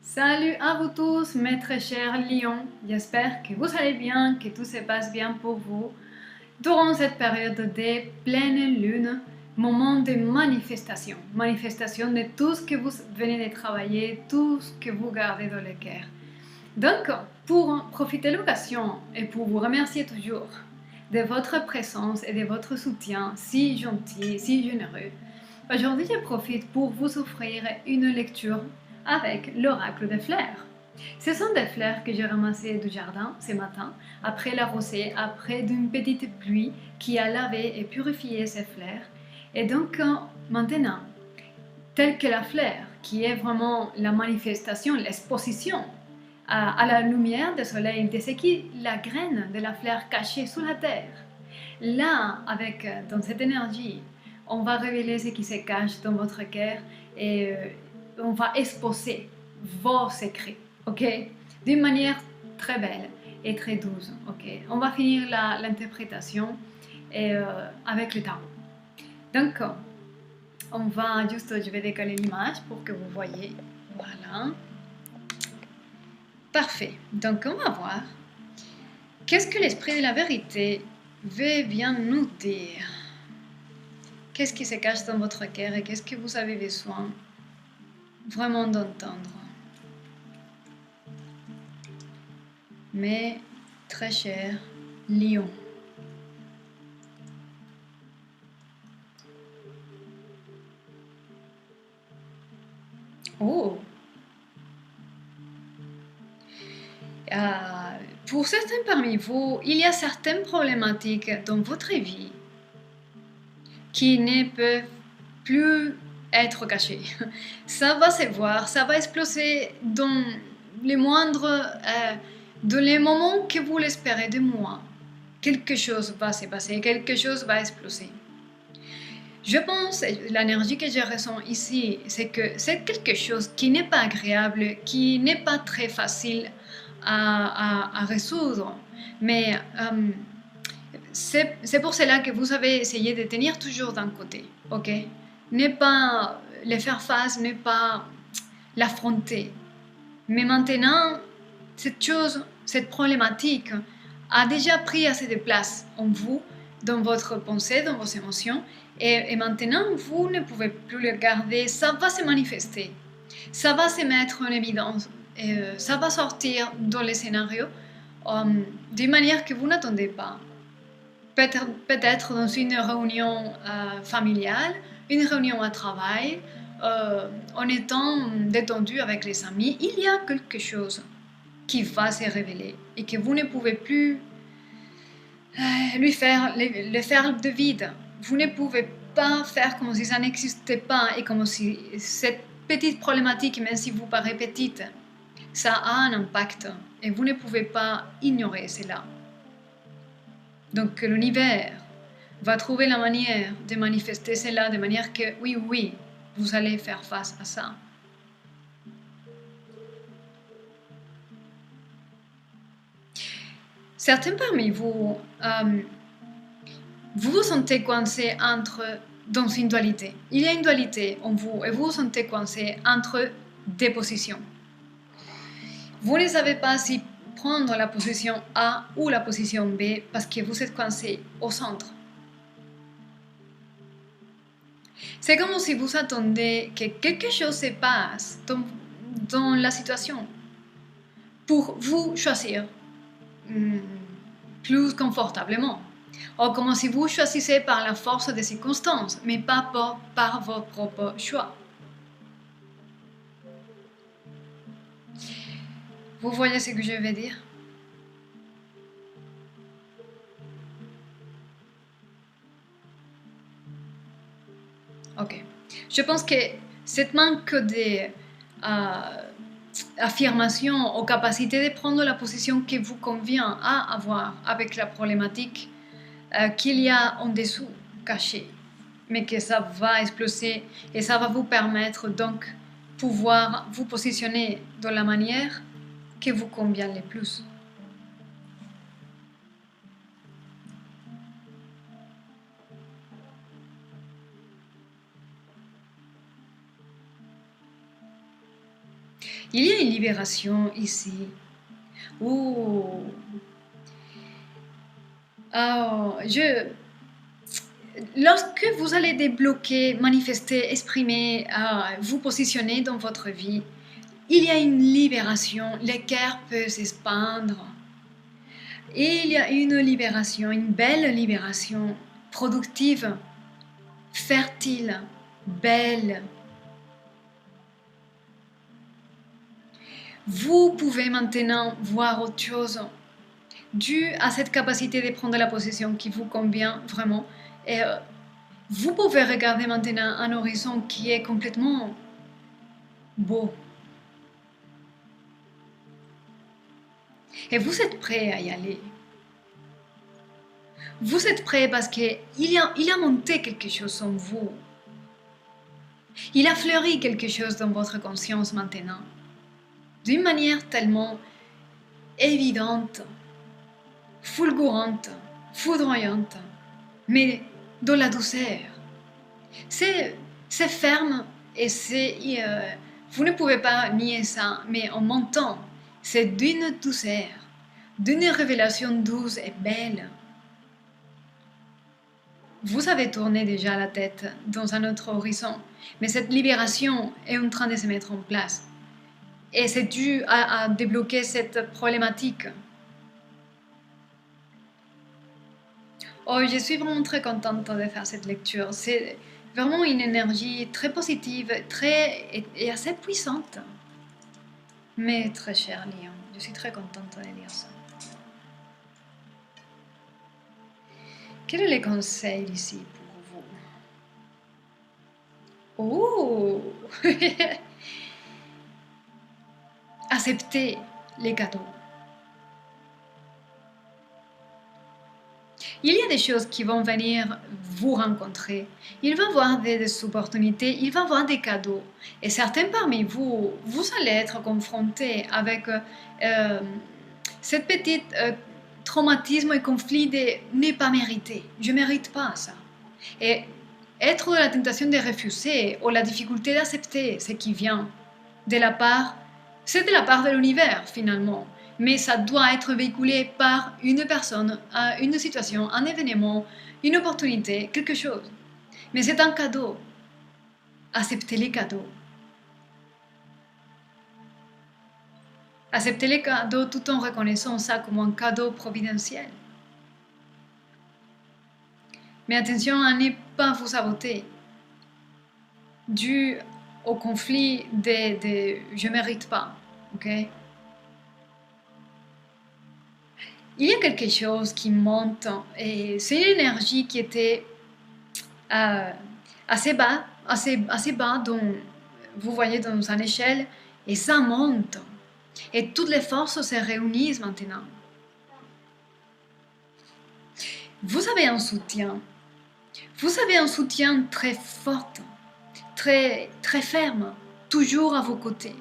Salut à vous tous, mes très chers lions. J'espère que vous allez bien, que tout se passe bien pour vous. Durant cette période de pleine lune, moment de manifestation. Manifestation de tout ce que vous venez de travailler, tout ce que vous gardez dans le cœur. Donc, pour profiter de l'occasion et pour vous remercier toujours de votre présence et de votre soutien si gentil, si généreux, aujourd'hui je profite pour vous offrir une lecture avec l'oracle des fleurs. Ce sont des fleurs que j'ai ramassées du jardin ce matin, après la rosée, après d'une petite pluie qui a lavé et purifié ces fleurs. Et donc maintenant, telle que la fleur, qui est vraiment la manifestation, l'exposition à la lumière du soleil de ce qui est la graine de la fleur cachée sous la terre. Là, dans cette énergie, on va révéler ce qui se cache dans votre cœur et on va exposer vos secrets, ok? D'une manière très belle et très douce, ok? On va finir l'interprétation avec le tarot. Donc, je vais décaler l'image pour que vous voyez. Voilà. Parfait. Donc, on va voir. Qu'est-ce que l'esprit de la vérité veut bien nous dire? Qu'est-ce qui se cache dans votre cœur et qu'est-ce que vous avez besoin vraiment d'entendre? Mes très chers lions. Oh! Pour certains parmi vous, il y a certaines problématiques dans votre vie qui ne peuvent plus être cachées. Ça va se voir, ça va exploser dans dans les moments que vous l'espérez de moi. Quelque chose va se passer, quelque chose va exploser. Je pense, l'énergie que je ressens ici, c'est que c'est quelque chose qui n'est pas agréable, qui n'est pas très facile à résoudre. Mais c'est pour cela que vous avez essayé de tenir toujours d'un côté, ok? Ne pas le faire face, ne pas l'affronter. Mais maintenant, cette problématique a déjà pris assez de place en vous, dans votre pensée, dans vos émotions, et maintenant vous ne pouvez plus le garder, ça va se manifester, ça va se mettre en évidence, et ça va sortir dans les scénarios d'une manière que vous n'attendez pas. Peut-être dans une réunion familiale, une réunion à travail, en étant détendu avec les amis, il y a quelque chose qui va se révéler et que vous ne pouvez plus le faire de vide. Vous ne pouvez pas faire comme si ça n'existait pas et comme si cette petite problématique, même si vous paraît petite, ça a un impact et vous ne pouvez pas ignorer cela. Donc l'univers va trouver la manière de manifester cela de manière que oui, vous allez faire face à ça. Certains parmi vous, vous vous sentez coincé dans une dualité. Il y a une dualité en vous et vous vous sentez coincé entre deux positions. Vous ne savez pas si prendre la position A ou la position B parce que vous êtes coincé au centre. C'est comme si vous attendez que quelque chose se passe dans la situation pour vous choisir plus confortablement. Ou comme si vous choisissez par la force des circonstances, mais pas par vos propres choix. Vous voyez ce que je veux dire? Ok. Je pense que cette manque d'affirmation aux capacités de prendre la position qui vous convient à avoir avec la problématique qu'il y a en dessous cachée, mais que ça va exploser et ça va vous permettre donc pouvoir vous positionner de la manière qui vous convient le plus. Il y a une libération ici. Oh. Oh, lorsque vous allez débloquer, manifester, exprimer, vous positionner dans votre vie, il y a une libération, le cœur peut s'expandre. Il y a une libération, une belle libération, productive, fertile, belle. Vous pouvez maintenant voir autre chose dû à cette capacité de prendre la possession qui vous convient vraiment. Et vous pouvez regarder maintenant un horizon qui est complètement beau. Et vous êtes prêt à y aller. Vous êtes prêt parce qu'il a monté quelque chose en vous. Il a fleuri quelque chose dans votre conscience maintenant. D'une manière tellement évidente, fulgurante, foudroyante, mais dans la douceur. C'est ferme et vous ne pouvez pas nier ça, mais en montant, c'est d'une douceur, d'une révélation douce et belle. Vous avez tourné déjà la tête dans un autre horizon, mais cette libération est en train de se mettre en place. Et c'est dû à débloquer cette problématique. Oh, je suis vraiment très contente de faire cette lecture. C'est vraiment une énergie très positive, et assez puissante. Mais très cher Lion, je suis très contente de lire ça. Quel est le conseil ici pour vous? Oh Acceptez les cadeaux. Il y a des choses qui vont venir vous rencontrer. Il va y avoir des opportunités, il va y avoir des cadeaux. Et certains parmi vous, vous allez être confrontés avec cette petite traumatisme et conflit de ne pas mériter. Je ne mérite pas ça. Et être dans la tentation de refuser ou la difficulté d'accepter ce qui vient de la part, c'est de la part de l'univers finalement. Mais ça doit être véhiculé par une personne, une situation, un événement, une opportunité, quelque chose. Mais c'est un cadeau. Acceptez les cadeaux. Acceptez les cadeaux tout en reconnaissant ça comme un cadeau providentiel. Mais attention à ne pas vous saboter dû au conflit de je ne mérite pas. Ok? Il y a quelque chose qui monte et c'est une énergie qui était assez bas, dont vous voyez dans une échelle, et ça monte. Et toutes les forces se réunissent maintenant. Vous avez un soutien. Vous avez un soutien très fort, très, très ferme, toujours à vos côtés.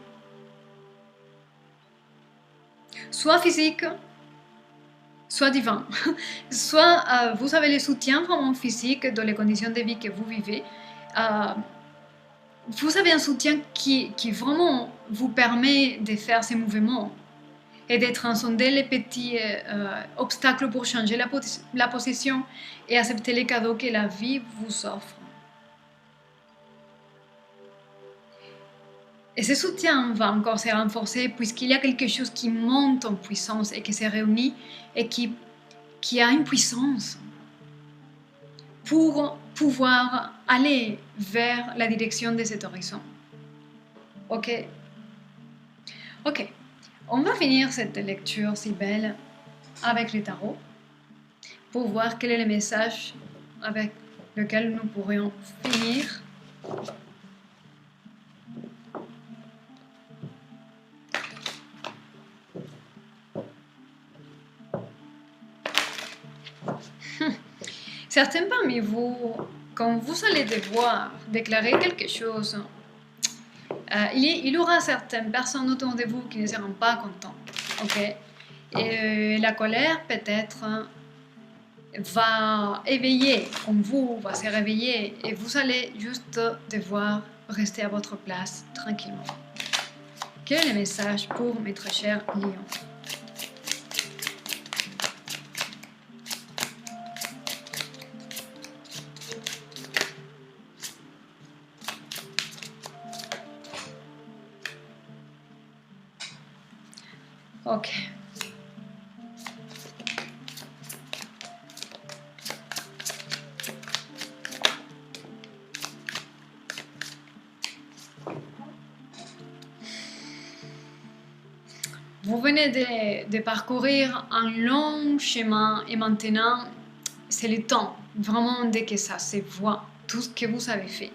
Soit physique, soit divin. Soit vous avez le soutien vraiment physique dans les conditions de vie que vous vivez. Vous avez un soutien qui vraiment vous permet de faire ces mouvements et de transcender les petits obstacles pour changer la position et accepter les cadeaux que la vie vous offre. Et ce soutien va encore se renforcer puisqu'il y a quelque chose qui monte en puissance et qui se réunit et qui a une puissance pour pouvoir aller vers la direction de cet horizon. Ok? Ok. On va finir cette lecture si belle avec les tarots pour voir quel est le message avec lequel nous pourrions finir. Certains parmi vous, quand vous allez devoir déclarer quelque chose, il y aura certaines personnes autour de vous qui ne seront pas contentes. Okay? Et la colère peut-être va éveiller en vous, va se réveiller et vous allez juste devoir rester à votre place tranquillement. Quel est le message pour mes très chers lions? Ok. Vous venez de parcourir un long chemin et maintenant, c'est le temps vraiment de que ça se voit, tout ce que vous avez fait.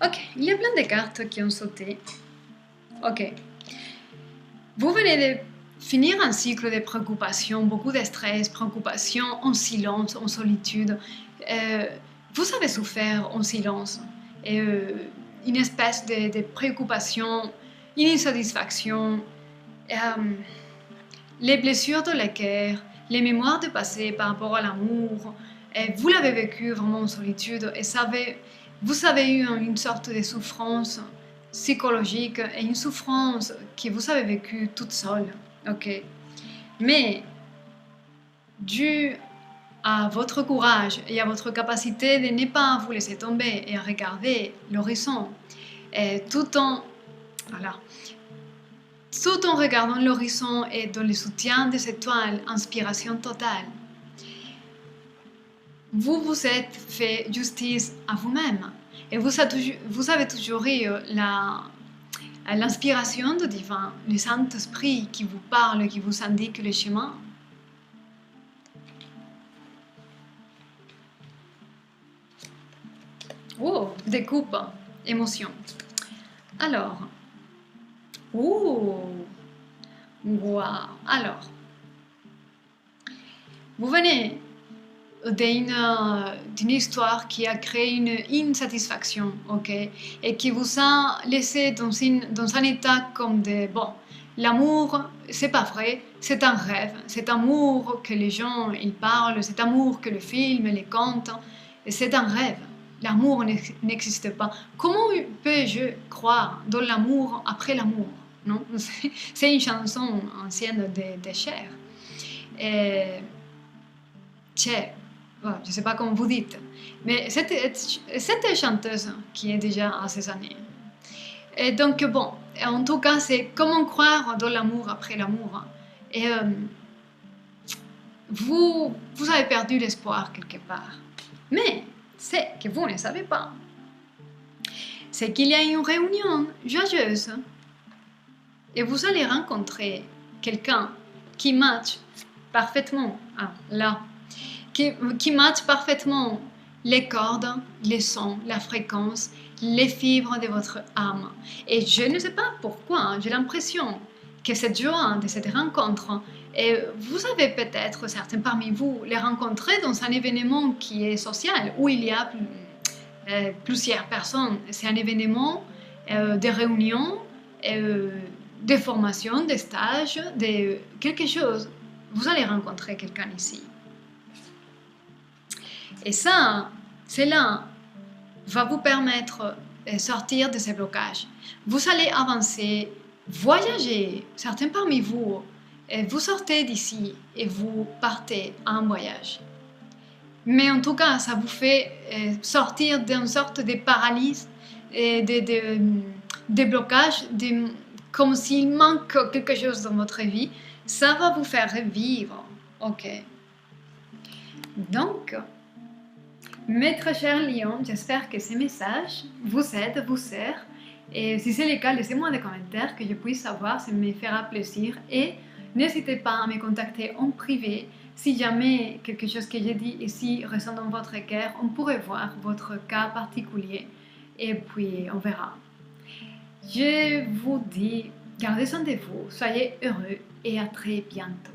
Ok, il y a plein de cartes qui ont sauté. Ok. Vous venez de finir un cycle de préoccupation, beaucoup de stress, préoccupation en silence, en solitude. Vous avez souffert en silence. Une espèce de préoccupation, une insatisfaction, les blessures de la cœur, les mémoires du passé par rapport à l'amour. Vous l'avez vécu vraiment en solitude et vous avez eu une sorte de souffrance psychologique et une souffrance que vous avez vécue toute seule. Ok. Mais, dû à votre courage et à votre capacité de ne pas vous laisser tomber et à regarder l'horizon, tout en regardant l'horizon et dans le soutien des étoiles, inspiration totale, vous vous êtes fait justice à vous-même. Et vous avez toujours eu l'inspiration du divin, le Saint-Esprit qui vous parle, qui vous indique le chemin. Oh, découpe, émotion. Alors, wow. Alors, vous venez d'une histoire qui a créé une insatisfaction, ok, et qui vous a laissé dans un état comme de bon, l'amour, c'est pas vrai, c'est un rêve, cet amour que les gens ils parlent, cet amour que le film, les contes, c'est un rêve. L'amour n'existe pas. Comment peux-je croire dans l'amour après l'amour? Non, c'est une chanson ancienne de Cher. Cher. Je ne sais pas comment vous dites, mais cette chanteuse qui est déjà à ces années. Et donc, bon, en tout cas, c'est comment croire dans l'amour après l'amour. Et vous avez perdu l'espoir quelque part. Mais c'est que vous ne savez pas. C'est qu'il y a une réunion joyeuse et vous allez rencontrer quelqu'un qui match parfaitement, là, qui match parfaitement les cordes, les sons, la fréquence, les fibres de votre âme. Et je ne sais pas pourquoi, j'ai l'impression que cette joie de cette rencontre, et vous avez peut-être, certains parmi vous, les rencontrer dans un événement qui est social, où il y a plusieurs personnes. C'est un événement de réunion, de formation, de stage, de quelque chose. Vous allez rencontrer quelqu'un ici. Et ça, cela va vous permettre de sortir de ces blocages. Vous allez avancer, voyager. Certains parmi vous, vous sortez d'ici et vous partez en voyage. Mais en tout cas, ça vous fait sortir d'une sorte de paralysie, de blocage, comme s'il manque quelque chose dans votre vie. Ça va vous faire revivre. Ok. Donc, mes très chers lions, j'espère que ces messages vous aident, vous servent. Et si c'est le cas, laissez-moi des commentaires que je puisse savoir, ça me fera plaisir. Et n'hésitez pas à me contacter en privé si jamais quelque chose que j'ai dit ici ressent dans votre cœur. On pourrait voir votre cas particulier et puis on verra. Je vous dis, gardez soin de vous, soyez heureux et à très bientôt.